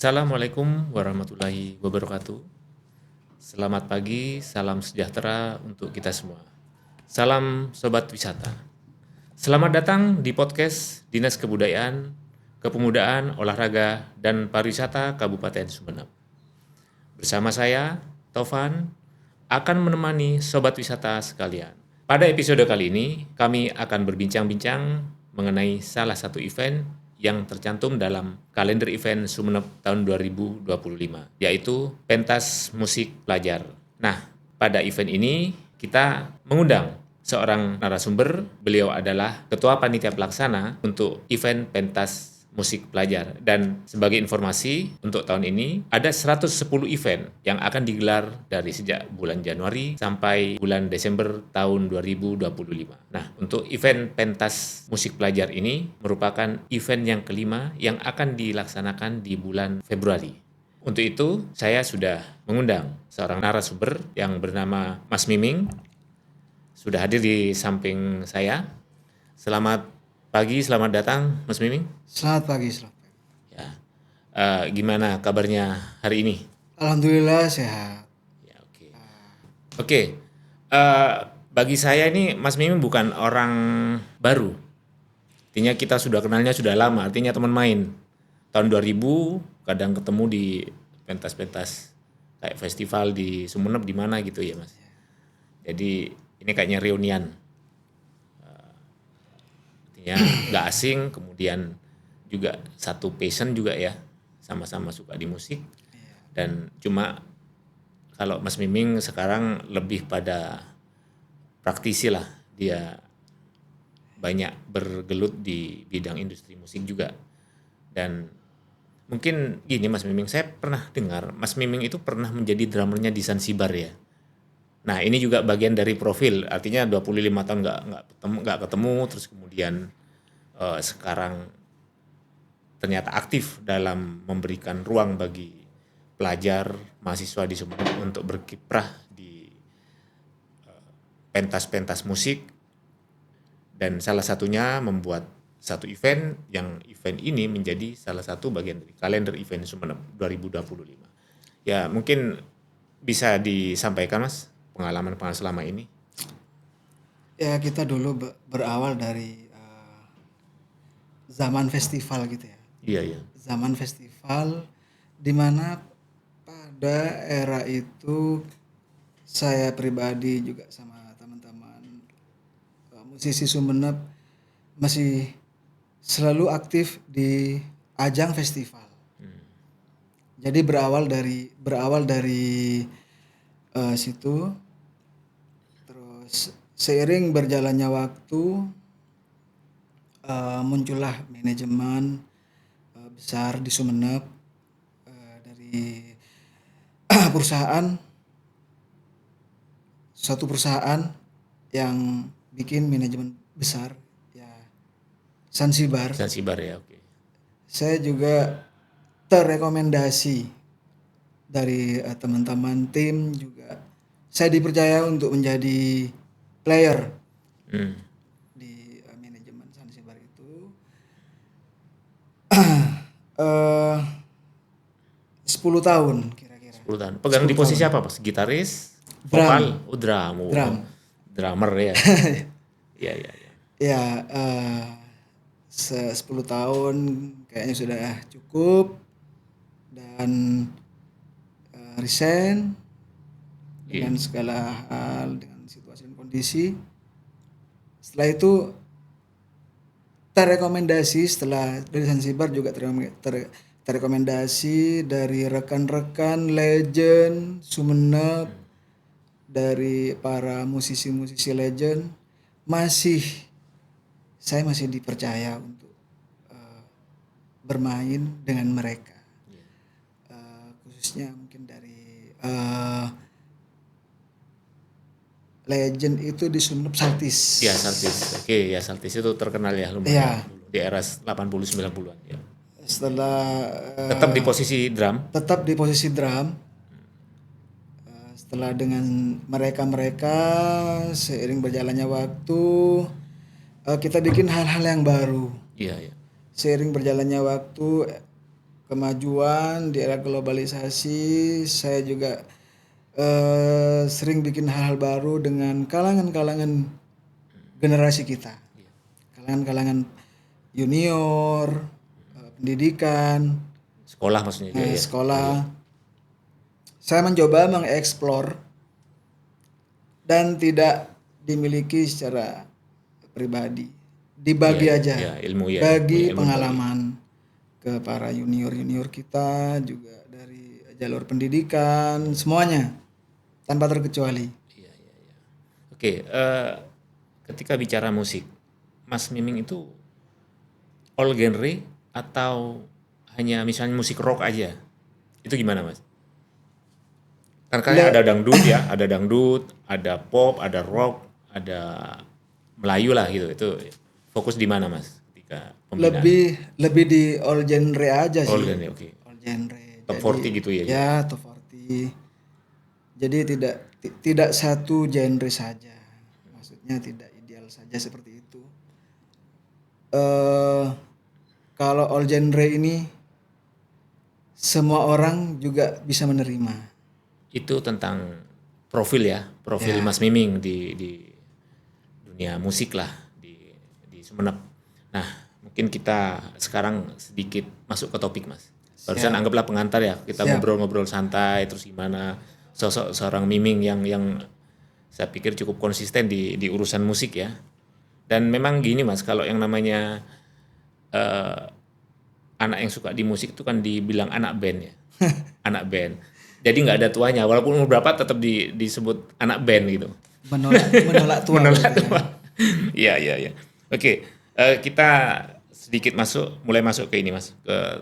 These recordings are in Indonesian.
Assalamualaikum warahmatullahi wabarakatuh. Selamat pagi, salam sejahtera untuk kita semua. Salam Sobat Wisata. Selamat datang di podcast Dinas Kebudayaan, Kepemudaan, Olahraga, dan Pariwisata Kabupaten Sumeneb. Bersama saya, Taufan, akan menemani Sobat Wisata sekalian. Pada episode kali ini, kami akan berbincang-bincang mengenai salah satu event yang tercantum dalam kalender event Sumeneb tahun 2025, yaitu Pentas Musik Pelajar. Nah, pada event ini kita mengundang seorang narasumber. Beliau adalah Ketua Panitia Pelaksana untuk event Pentas Musik Pelajar. Dan sebagai informasi, untuk tahun ini ada 110 event yang akan digelar dari sejak bulan Januari sampai bulan Desember tahun 2025. Nah, untuk event Pentas Musik Pelajar ini merupakan event yang kelima yang akan dilaksanakan di bulan Februari. Untuk itu, saya sudah mengundang seorang narasumber yang bernama Mas Miming. Sudah hadir di samping saya. Selamat pagi, selamat datang Mas Miming. Selamat pagi. Ya, gimana kabarnya hari ini? Alhamdulillah sehat. Ya, oke. Bagi saya ini Mas Miming bukan orang baru. Artinya kita sudah kenalnya sudah lama, artinya teman main. Tahun 2000 kadang ketemu di pentas-pentas kayak festival di Sumeneb di mana gitu ya Mas. Jadi ini kayaknya reunian. Artinya nggak asing, kemudian juga satu passion juga ya, sama-sama suka di musik. Dan cuma kalau Mas Miming sekarang lebih pada praktisi lah, dia banyak bergelut di bidang industri musik juga. Dan mungkin gini Mas Miming, saya pernah dengar Mas Miming itu pernah menjadi drummernya di Zanzibar ya. Nah ini juga bagian dari profil, artinya 25 tahun nggak ketemu, terus kemudian sekarang ternyata aktif dalam memberikan ruang bagi pelajar, mahasiswa di Sumeneb untuk berkiprah di pentas-pentas musik, dan salah satunya membuat satu event yang event ini menjadi salah satu bagian dari kalender event Sumeneb 2025. Ya mungkin bisa disampaikan Mas pengalaman selama ini. Ya kita dulu berawal dari zaman festival gitu ya. Iya. Zaman festival di mana pada era itu saya pribadi juga sama teman-teman musisi Sumeneb masih selalu aktif di ajang festival. Jadi berawal dari situ, terus seiring berjalannya waktu muncullah manajemen besar di Sumeneb dari suatu perusahaan yang bikin manajemen besar ya, Zanzibar ya, oke. Saya juga terrekomendasi dari teman-teman tim juga. Saya dipercaya untuk menjadi player di manajemen Zanzibar itu. 10 tahun kira-kira. 10 tahun. Pegang di posisi apa Mas? Gitaris? Vokal? Drum. Drummer ya. Iya. Ya, 10 tahun kayaknya sudah cukup, dan resign dengan segala hal, dengan situasi dan kondisi. Setelah itu terrekomendasi, setelah dari Zanzibar juga terrekomendasi dari rekan-rekan legend Sumeneb, dari para musisi-musisi legend. Saya masih dipercaya untuk bermain dengan mereka, khususnya mungkin dari legend itu di Sumeneb Saltis. Iya, Saltis. Oke, ya Saltis itu terkenal ya lumayan dulu di era 80-90-an ya. Setelah tetap di posisi drum. Setelah dengan mereka seiring berjalannya waktu kita bikin hal-hal yang baru. Iya. Seiring berjalannya waktu kemajuan di era globalisasi. Saya juga sering bikin hal-hal baru dengan kalangan-kalangan generasi kita, kalangan-kalangan junior, pendidikan, Sekolah maksudnya juga ya. sekolah. Saya mencoba mengeksplor dan tidak dimiliki secara pribadi, dibagi Iya, aja, iya, ilmu ya, bagi ilmu pengalaman ke para junior kita, juga dari jalur pendidikan, semuanya tanpa terkecuali. Oke, ketika bicara musik, Mas Miming itu all genre atau hanya misalnya musik rock aja? Itu gimana, Mas? Kan kayak ada dangdut ya, ada dangdut, ada pop, ada rock, ada Melayu lah gitu. Itu fokus di mana, Mas? Ketika pembinaan Lebih di all genre aja all sih, genre, oke. all genre. Top Jadi 40 gitu ya. ya top 40. Jadi tidak satu genre saja. Maksudnya tidak ideal saja seperti itu. eh Kalau all genre ini semua orang juga bisa menerima. Itu tentang profil ya, profil Mas Miming di dunia musik lah di Sumeneb. Nah, mungkin kita sekarang sedikit masuk ke topik, Mas. Barusan anggaplah pengantar ya, kita ngobrol-ngobrol santai terus gimana sosok seorang Miming yang saya pikir cukup konsisten di urusan musik ya. Dan memang gini, Mas, kalau yang namanya eh, anak yang suka di musik itu kan dibilang anak band ya. Anak band. Jadi nggak ada tuanya, walaupun umur berapa tetap disebut anak band gitu. Menolak tua. Menolak berarti ya. tua. Iya, iya, iya. Oke, kita sedikit mulai masuk ke ini, Mas, ke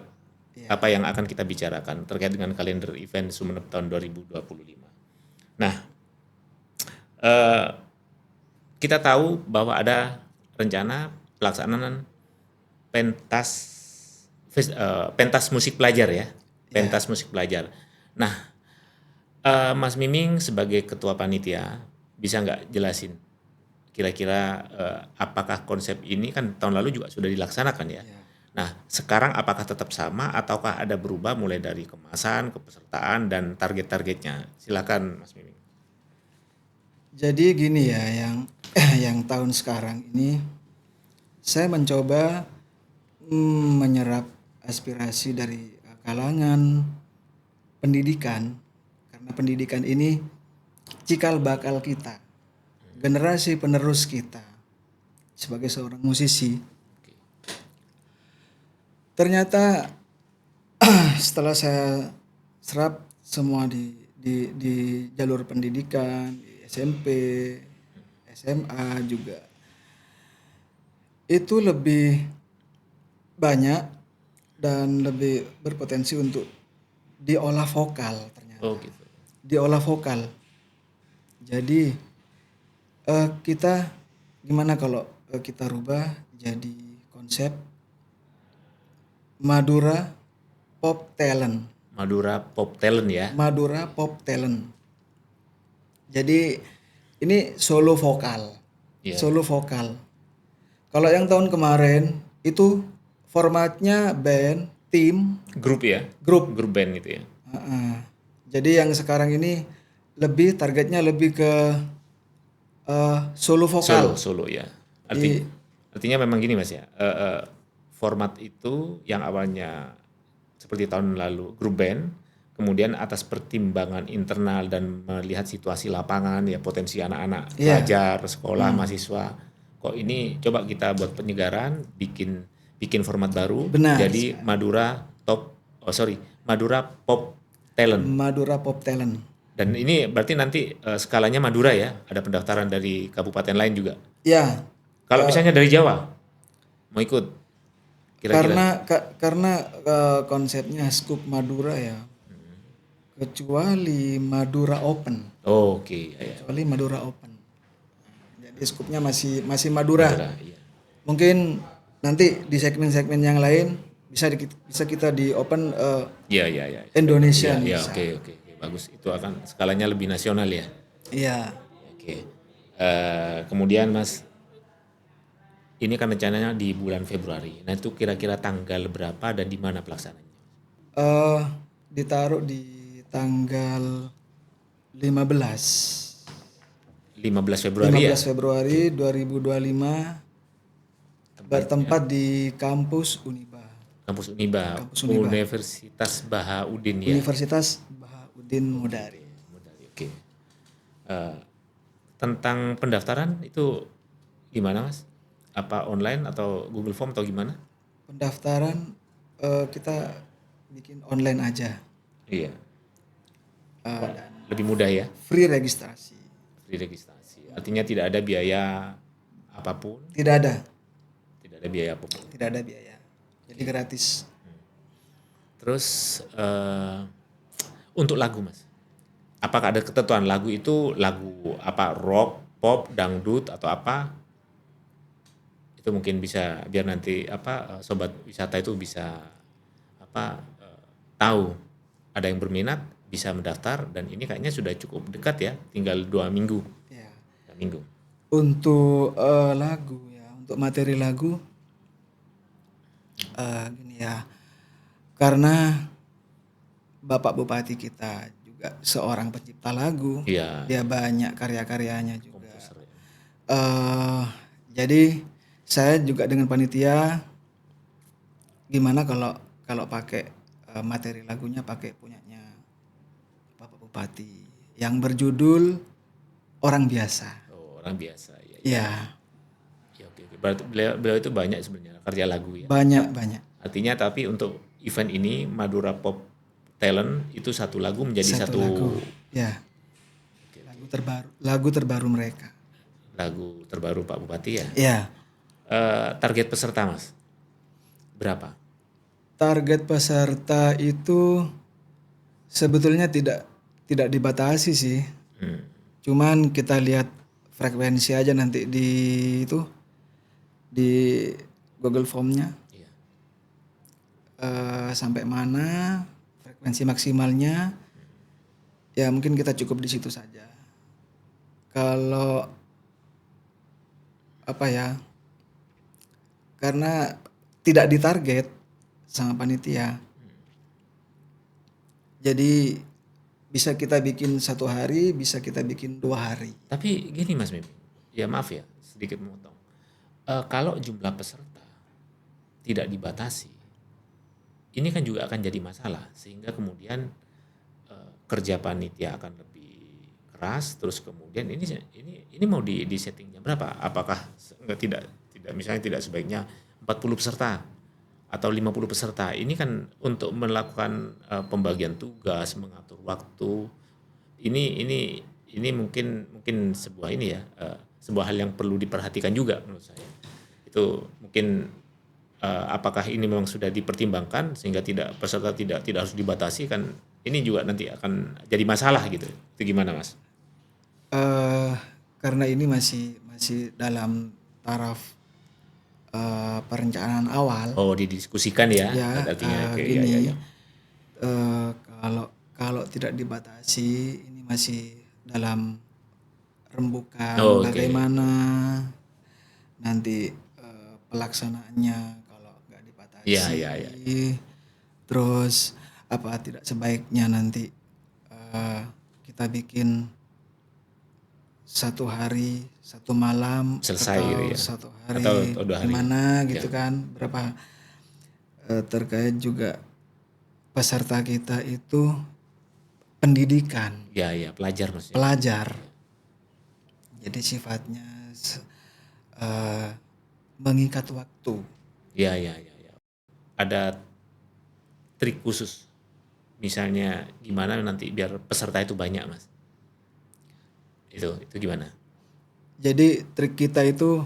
apa yang akan kita bicarakan terkait dengan kalender event Sumeneb tahun 2025. Nah, eh, kita tahu bahwa ada rencana pelaksanaan pentas musik pelajar ya, pentas musik pelajar. Nah, Mas Miming sebagai ketua panitia bisa nggak jelasin kira-kira apakah konsep ini kan tahun lalu juga sudah dilaksanakan ya. Nah, sekarang apakah tetap sama ataukah ada berubah mulai dari kemasan, kepesertaan dan target-targetnya? Silakan Mas Miming. Jadi gini ya, yang tahun sekarang ini saya mencoba menyerap aspirasi dari kalangan pendidikan, karena pendidikan ini cikal bakal kita, generasi penerus kita sebagai seorang musisi. Ternyata setelah saya serap semua di jalur pendidikan, di SMP, SMA juga, itu lebih banyak dan lebih berpotensi untuk diolah vokal ternyata. Oh gitu. Diolah vokal. Jadi kita gimana kalau kita rubah jadi konsep Madura Pop Talent. Madura Pop Talent ya. Madura Pop Talent. Jadi ini solo vokal. Iya. Solo vokal. Kalau yang tahun kemarin itu formatnya band, tim, Grup ya. grup. Grup band gitu ya. Jadi yang sekarang ini targetnya lebih ke solo vokal. Solo ya. Artinya memang gini Mas ya. Format itu yang awalnya seperti tahun lalu grup band, kemudian atas pertimbangan internal dan melihat situasi lapangan ya, potensi anak-anak pelajar, sekolah, mahasiswa, kok ini coba kita buat penyegaran, bikin format baru. Benar. Jadi Madura Pop Talent. Madura Pop Talent. Dan ini berarti nanti skalanya Madura ya, ada pendaftaran dari kabupaten lain juga. Ya. Kalau misalnya dari Jawa mau ikut, kira-kira? Karena konsepnya Skup Madura ya. Kecuali Madura Open. Oh, oke. Ya. Kecuali Madura Open. Jadi skupnya masih Madura. Iya. Mungkin nanti di segmen-segmen yang lain bisa kita di Open Iya. Indonesia. Iya, oke. Bagus. Itu akan skalanya lebih nasional ya. Iya. Oke. Kemudian Mas, ini kan rencananya di bulan Februari. Nah itu kira-kira tanggal berapa dan di mana pelaksanaannya? eh ditaruh di tanggal 15 15 Februari ya. 15 Februari 2025 bertempat di kampus Uniba. Kampus Uniba, Kampus Uniba. Universitas Bahaudin ya. Universitas Bahaudin Mudari. Oke. Eh, tentang pendaftaran itu gimana Mas? Apa online atau Google Form atau gimana? Pendaftaran kita bikin online aja. Iya. Dan Lebih mudah ya, free registrasi. free registrasi. Artinya tidak ada biaya apapun, Tidak ada, tidak ada biaya apapun. tidak ada biaya. Jadi gratis. Terus untuk lagu Mas, apakah ada ketentuan lagu itu lagu apa, rock, pop, dangdut atau apa? Itu mungkin bisa biar nanti apa sobat wisata itu bisa apa tahu ada yang berminat bisa mendaftar, dan ini kayaknya sudah cukup dekat ya, tinggal 2 minggu. Ya. 2 minggu. Untuk lagu ya, untuk materi lagu gini ya. Karena Bapak Bupati kita juga seorang pencipta lagu. Iya, Dia banyak karya-karyanya juga. komposer ya. Jadi saya juga dengan panitia gimana kalau pakai materi lagunya pakai punyanya Bapak Bupati yang berjudul Orang Biasa. Oh, orang biasa ya. Ya, Ya, oke, oke. Berarti beliau itu banyak sebenarnya karya lagu ya. banyak. Artinya tapi untuk event ini Madura Pop Talent itu satu lagu menjadi satu lagu. Ya. Lagu terbaru mereka. lagu terbaru Pak Bupati ya. Ya. Target peserta Mas berapa? Target peserta itu sebetulnya tidak dibatasi sih. Cuman kita lihat frekuensi aja nanti di Google Form-nya. Iya. Sampai mana frekuensi maksimalnya, ya mungkin kita cukup di situ saja. Kalau apa ya, karena tidak ditarget sama panitia, jadi bisa kita bikin 1 hari, bisa kita bikin 2 hari. Tapi gini Mas Mimi, ya maaf ya sedikit memotong. Kalau jumlah peserta tidak dibatasi, ini kan juga akan jadi masalah, sehingga kemudian kerja panitia akan lebih keras. Terus kemudian ini mau di setting jam berapa? Apakah tidak misalnya tidak sebaiknya 40 peserta atau 50 peserta? Ini kan untuk melakukan pembagian tugas, mengatur waktu. Ini mungkin sebuah ini ya, sebuah hal yang perlu diperhatikan juga menurut saya. Itu mungkin apakah ini memang sudah dipertimbangkan sehingga peserta tidak harus dibatasi, kan ini juga nanti akan jadi masalah gitu. Itu gimana Mas? Karena ini masih dalam taraf perencanaan awal. Oh, didiskusikan ya, Ya, artinya gini. Kalau tidak dibatasi, ini masih dalam rembukan bagaimana nanti pelaksanaannya kalau nggak dibatasi. Iya. Terus apa tidak sebaiknya nanti kita bikin 1 hari 1 malam selesai atau gitu ya. 1 hari Atau 2 hari. gimana gitu kan, berapa terkait juga peserta kita itu pendidikan, Ya, pelajar maksudnya. pelajar. Jadi sifatnya mengikat waktu. Ya. Ada trik khusus, misalnya gimana nanti biar peserta itu banyak Mas? Itu gimana? Jadi trik kita itu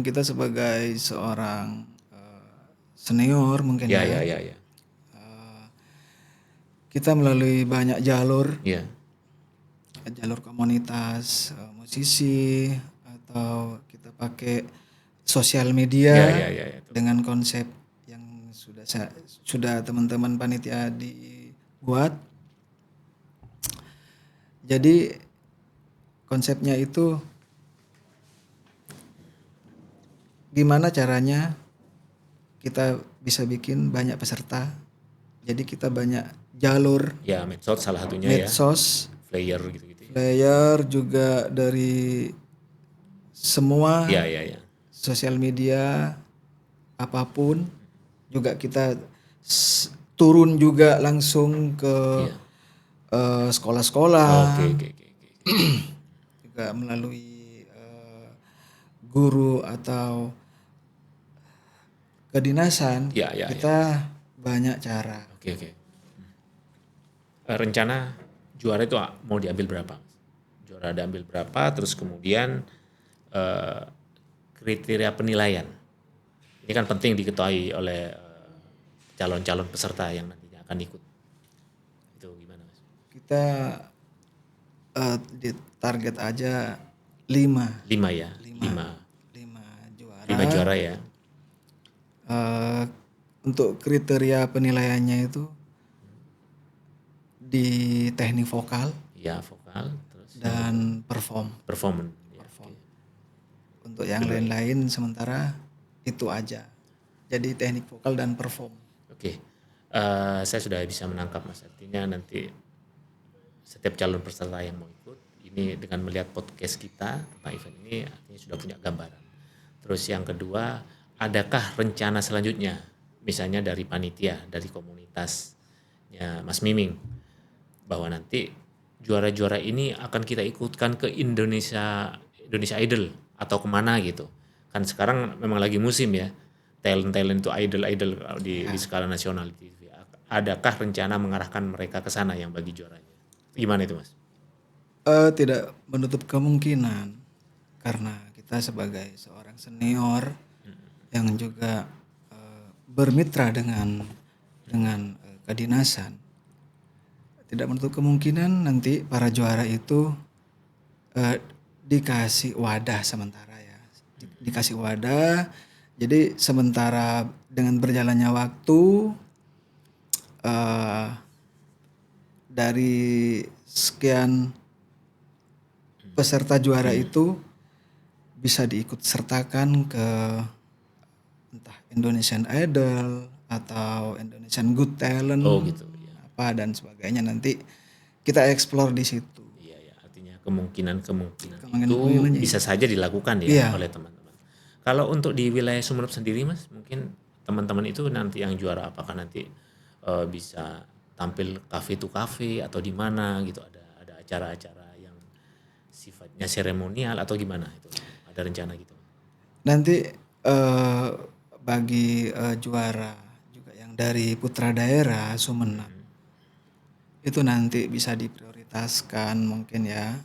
kita sebagai seorang senior mungkin Ya. kita melalui banyak jalur Ya. Komunitas musisi, atau kita pakai sosial media Ya. dengan konsep yang sudah teman-teman panitia dibuat. Jadi konsepnya itu gimana caranya kita bisa bikin banyak peserta Jadi kita banyak jalur Ya, medsos salah satunya ya, medsos, flyer gitu-gitu. player juga dari semua Ya, ya, ya. sosial media apapun juga kita turun juga langsung ke Iya. sekolah-sekolah Oke, oke, oke, oke. juga melalui guru atau kedinasan Ya, ya, ya. kita banyak cara. Oke, oke. Rencana juara itu mau diambil berapa? Juara diambil berapa? Terus kemudian eh, kriteria penilaian. Ini kan penting diketahui oleh calon-calon peserta yang nantinya akan ikut. Itu gimana, Mas? Kita di target aja 5 5 ya, 5 5 juara. juara ya. Eh, untuk kriteria penilaiannya itu di teknik vokal Ya, vokal, terus dan perform. performance. Ya, Perform. oke. Untuk yang lain-lain sementara itu aja. Jadi teknik vokal dan perform. Oke. Saya sudah bisa menangkap, Mas. Artinya nanti setiap calon peserta yang mau ikut ini dengan melihat podcast kita tentang event ini artinya sudah punya gambaran. Terus yang kedua, adakah rencana selanjutnya misalnya dari panitia, dari komunitasnya Mas Miming bahwa nanti juara-juara ini akan kita ikutkan ke Indonesia Idol atau kemana gitu. Kan sekarang memang lagi musim ya, talent-talent itu idol-idol di skala nasional di TV. Adakah rencana mengarahkan mereka ke sana yang bagi juaranya? Gimana itu, Mas? Tidak menutup kemungkinan karena kita sebagai seorang senior yang juga bermitra dengan kedinasan, tidak menutup kemungkinan nanti para juara itu dikasih wadah sementara ya. Dikasih wadah. Jadi sementara dengan berjalannya waktu dari sekian peserta juara itu bisa diikut sertakan ke entah Indonesian Idol atau Indonesian Good Talent Oh gitu. Ya. apa dan sebagainya, nanti kita explore di situ. Iya ya, artinya kemungkinan itu Kemungkinannya bisa saja dilakukan ya Iya. oleh teman-teman. Kalau untuk di wilayah Sumeneb sendiri, Mas, mungkin teman-teman itu nanti yang juara apakah nanti bisa tampil cafe to cafe atau di mana gitu, ada acara-acara yang sifatnya seremonial atau gimana itu? Ada rencana gitu? Nanti bagi juara juga yang dari putra daerah Sumeneb itu nanti bisa diprioritaskan mungkin ya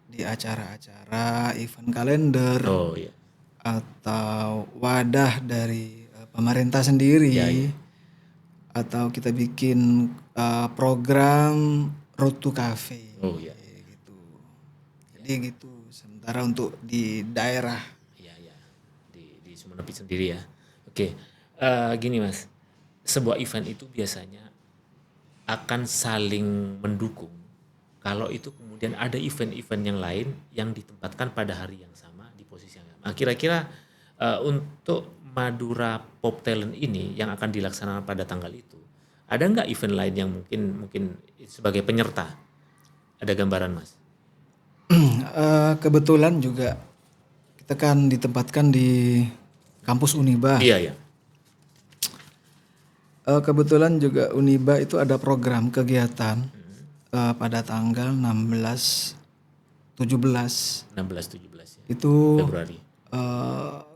di acara-acara event kalender Oh iya. atau wadah dari pemerintah sendiri, Ya, ya. atau kita bikin program Road to Cafe Oh iya. gitu. Jadi gitu sementara untuk di daerah. Iya ya, di Sumeneb sendiri ya. Oke, gini Mas, sebuah event itu biasanya akan saling mendukung kalau itu kemudian ada event-event yang lain yang ditempatkan pada hari yang sama di posisi yang sama. Nah, kira-kira untuk Madura Pop Talent ini yang akan dilaksanakan pada tanggal itu, ada nggak event lain yang mungkin sebagai penyerta? Ada gambaran, Mas? Kebetulan juga kita kan ditempatkan di kampus Uniba. Iya ya. Kebetulan juga Uniba itu ada program kegiatan pada tanggal 16 17 16-17 ya. itu Februari.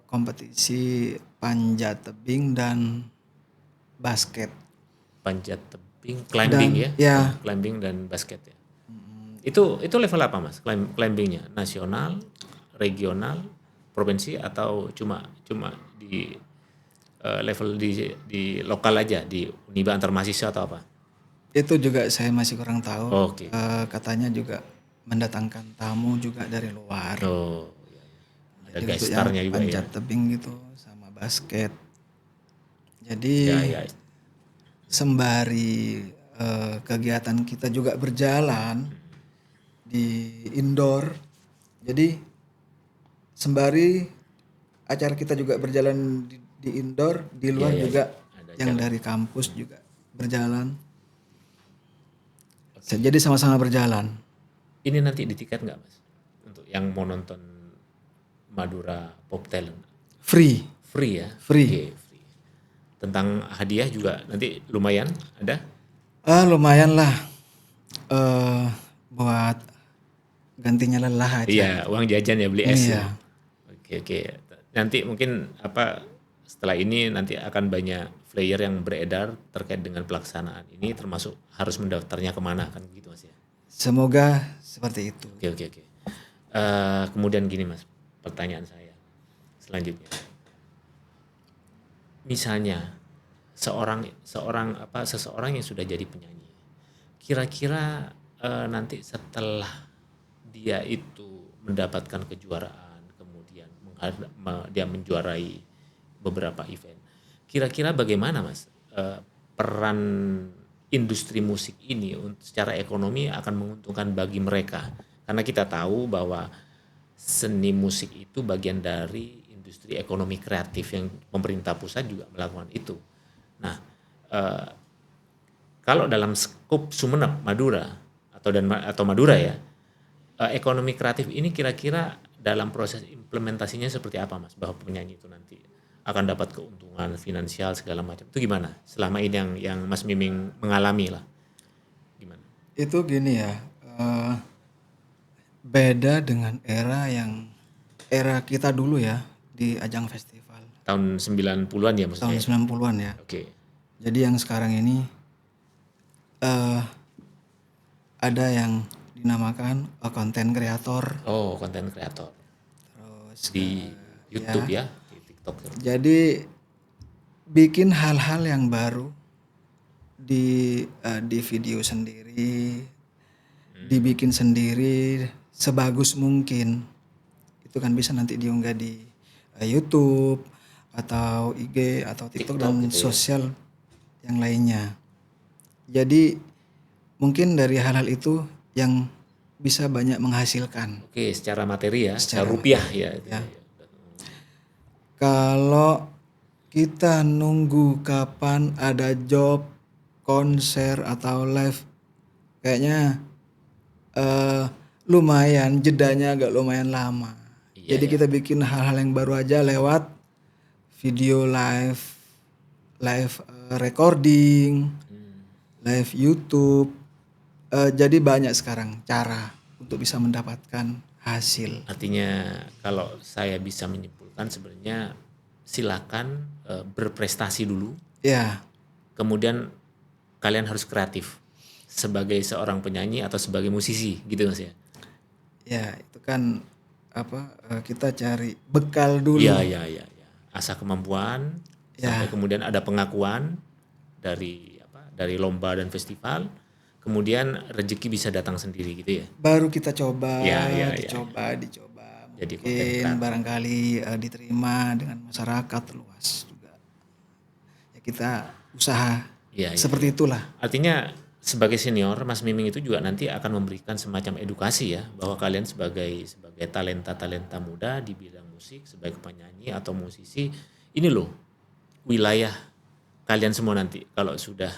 kompetisi panjat tebing dan basket. Panjat tebing, climbing Dan, ya, ya. climbing dan basket ya. Itu level apa Mas? Climbingnya nasional, regional, provinsi atau cuma di level di lokal aja di Uniba antar mahasiswa atau apa? Itu juga saya masih kurang tahu. Oke. Katanya juga mendatangkan tamu juga dari luar. Oh, iya, iya. Ada Jadi guest untuk star-nya yang juga ya. panjat tebing gitu sama basket. Jadi Ya, ya. sembari kegiatan kita juga berjalan di indoor. Jadi sembari acara kita juga berjalan di indoor, di luar Iya, iya, juga iya. Ada yang acara. dari kampus juga berjalan. Jadi sama-sama berjalan. Ini nanti di tiket nggak Mas? Untuk yang mau nonton Madura Pop Talent. Free. Free ya? Free. Oke, free. Tentang hadiah juga nanti lumayan ada? Lumayan lah. Buat gantinya lelah aja. Iya, uang jajan ya, beli es ya. Iya. Oke. Nanti mungkin setelah ini nanti akan banyak flyer yang beredar terkait dengan pelaksanaan ini, termasuk harus mendaftarnya kemana kan gitu Mas ya. Semoga seperti itu. Oke. Kemudian gini Mas, pertanyaan saya selanjutnya. Misalnya seseorang yang sudah jadi penyanyi, kira-kira nanti setelah dia itu mendapatkan kejuaraan, kemudian dia menjuarai beberapa event, kira-kira bagaimana Mas peran industri musik ini secara ekonomi akan menguntungkan bagi mereka? Karena kita tahu bahwa seni musik itu bagian dari industri ekonomi kreatif yang pemerintah pusat juga melakukan itu. Nah, kalau dalam skop Sumeneb, Madura atau Madura ya, ekonomi kreatif ini kira-kira dalam proses implementasinya seperti apa Mas? Bahwa penyanyi itu nanti akan dapat keuntungan finansial segala macam. Itu gimana? Selama ini yang Mas Miming mengalami lah. Gimana? Itu gini ya. Beda dengan era kita dulu ya di ajang festival. Tahun 90-an ya maksudnya? Tahun 90-an ya. Oke. Jadi yang sekarang ini ada yang dinamakan konten kreator. Oh, konten kreator. Terus Di YouTube ya, di TikTok. jadi bikin hal-hal yang baru di video sendiri, dibikin sendiri sebagus mungkin. Itu kan bisa nanti diunggah di YouTube atau IG atau TikTok dan gitu ya. sosial yang lainnya. Jadi mungkin dari hal-hal itu yang bisa banyak menghasilkan. Oke, secara materi ya, secara rupiah ya. Kalau kita nunggu kapan ada job, konser atau live, kayaknya lumayan jedanya agak lumayan lama. Jadi kita bikin hal-hal yang baru aja lewat video live recording, live YouTube. Jadi banyak sekarang cara untuk bisa mendapatkan hasil. Artinya kalau saya bisa menyimpulkan sebenarnya silakan berprestasi dulu. Ya, Kemudian kalian harus kreatif sebagai seorang penyanyi atau sebagai musisi gitu Mas ya. ya itu kan kita cari bekal dulu. Iya. Asah kemampuan sampai kemudian ada pengakuan dari lomba dan festival. Kemudian rezeki bisa datang sendiri gitu ya. Baru kita coba, dicoba. Jadi Mungkin barangkali diterima dengan masyarakat luas juga. Ya kita usaha seperti itulah. Artinya sebagai senior, Mas Miming itu juga nanti akan memberikan semacam edukasi ya, bahwa kalian sebagai talenta muda di bidang musik, sebagai penyanyi atau musisi, ini loh wilayah kalian semua nanti kalau sudah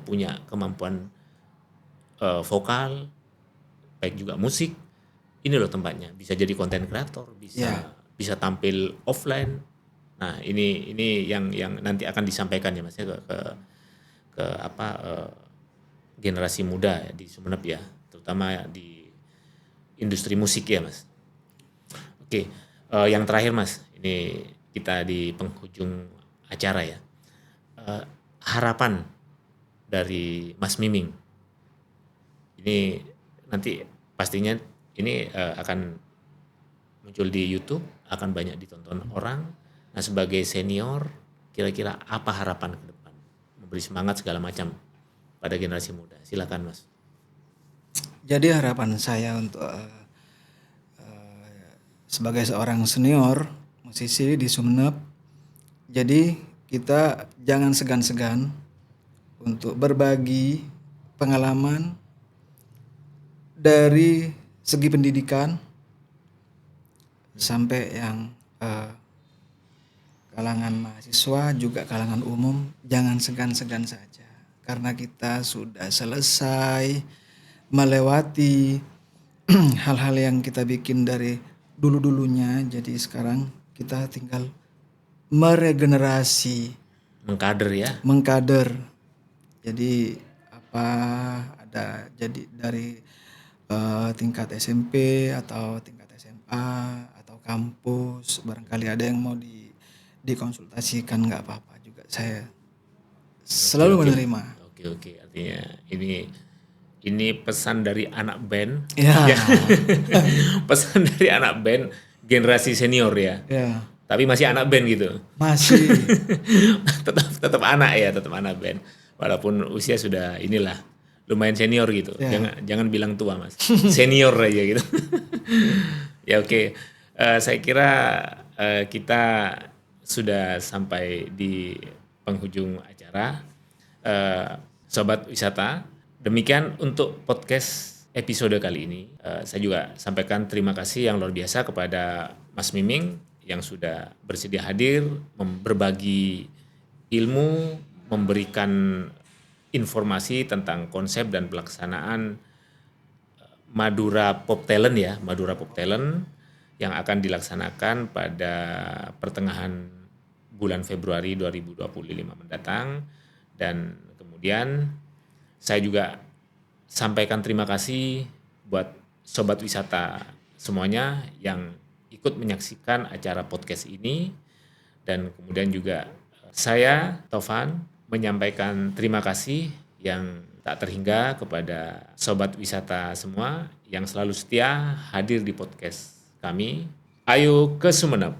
punya kemampuan vokal, baik juga musik, ini loh tempatnya. Bisa jadi konten kreator, bisa tampil offline. Nah ini yang nanti akan disampaikan ya Mas ya ke generasi muda ya, di Sumeneb ya, terutama di industri musik ya Mas. Oke, yang terakhir Mas, ini kita di penghujung acara ya. Harapan dari Mas Miming, ini nanti pastinya ini akan muncul di YouTube, akan banyak ditonton orang. Nah sebagai senior, kira-kira apa harapan ke depan? Memberi semangat segala macam pada generasi muda. Silakan Mas. Jadi harapan saya untuk sebagai seorang senior musisi di Sumeneb, jadi kita jangan segan-segan untuk berbagi pengalaman dari segi pendidikan sampai yang kalangan mahasiswa juga kalangan umum, jangan segan-segan saja. karena kita sudah selesai melewati hal-hal yang kita bikin dari dulu-dulunya. Jadi sekarang kita tinggal meregenerasi, Mengkader ya. mengkader. Jadi apa ada jadi dari tingkat SMP atau tingkat SMA atau kampus, barangkali ada yang mau dikonsultasikan, nggak apa-apa juga, saya selalu menerima. Oke, artinya ini pesan dari anak band. Ya, Pesan dari anak band generasi senior ya. ya, Tapi masih anak band gitu. masih. tetap anak ya, tetap anak band. Walaupun usia sudah inilah lumayan senior gitu. Ya. Jangan bilang tua, Mas. Senior aja gitu. Ya oke. Saya kira kita sudah sampai di penghujung acara. Sobat wisata, demikian untuk podcast episode kali ini. Saya juga sampaikan terima kasih yang luar biasa kepada Mas Miming yang sudah bersedia hadir, berbagi ilmu, memberikan informasi tentang konsep dan pelaksanaan Madura Pop Talent ya, Madura Pop Talent yang akan dilaksanakan pada pertengahan bulan Februari 2025 mendatang. Dan kemudian saya juga sampaikan terima kasih buat sobat wisata semuanya yang ikut menyaksikan acara podcast ini. Dan kemudian juga saya, Tovan, menyampaikan terima kasih yang tak terhingga kepada sobat wisata semua yang selalu setia hadir di podcast kami. Ayo ke Sumeneb.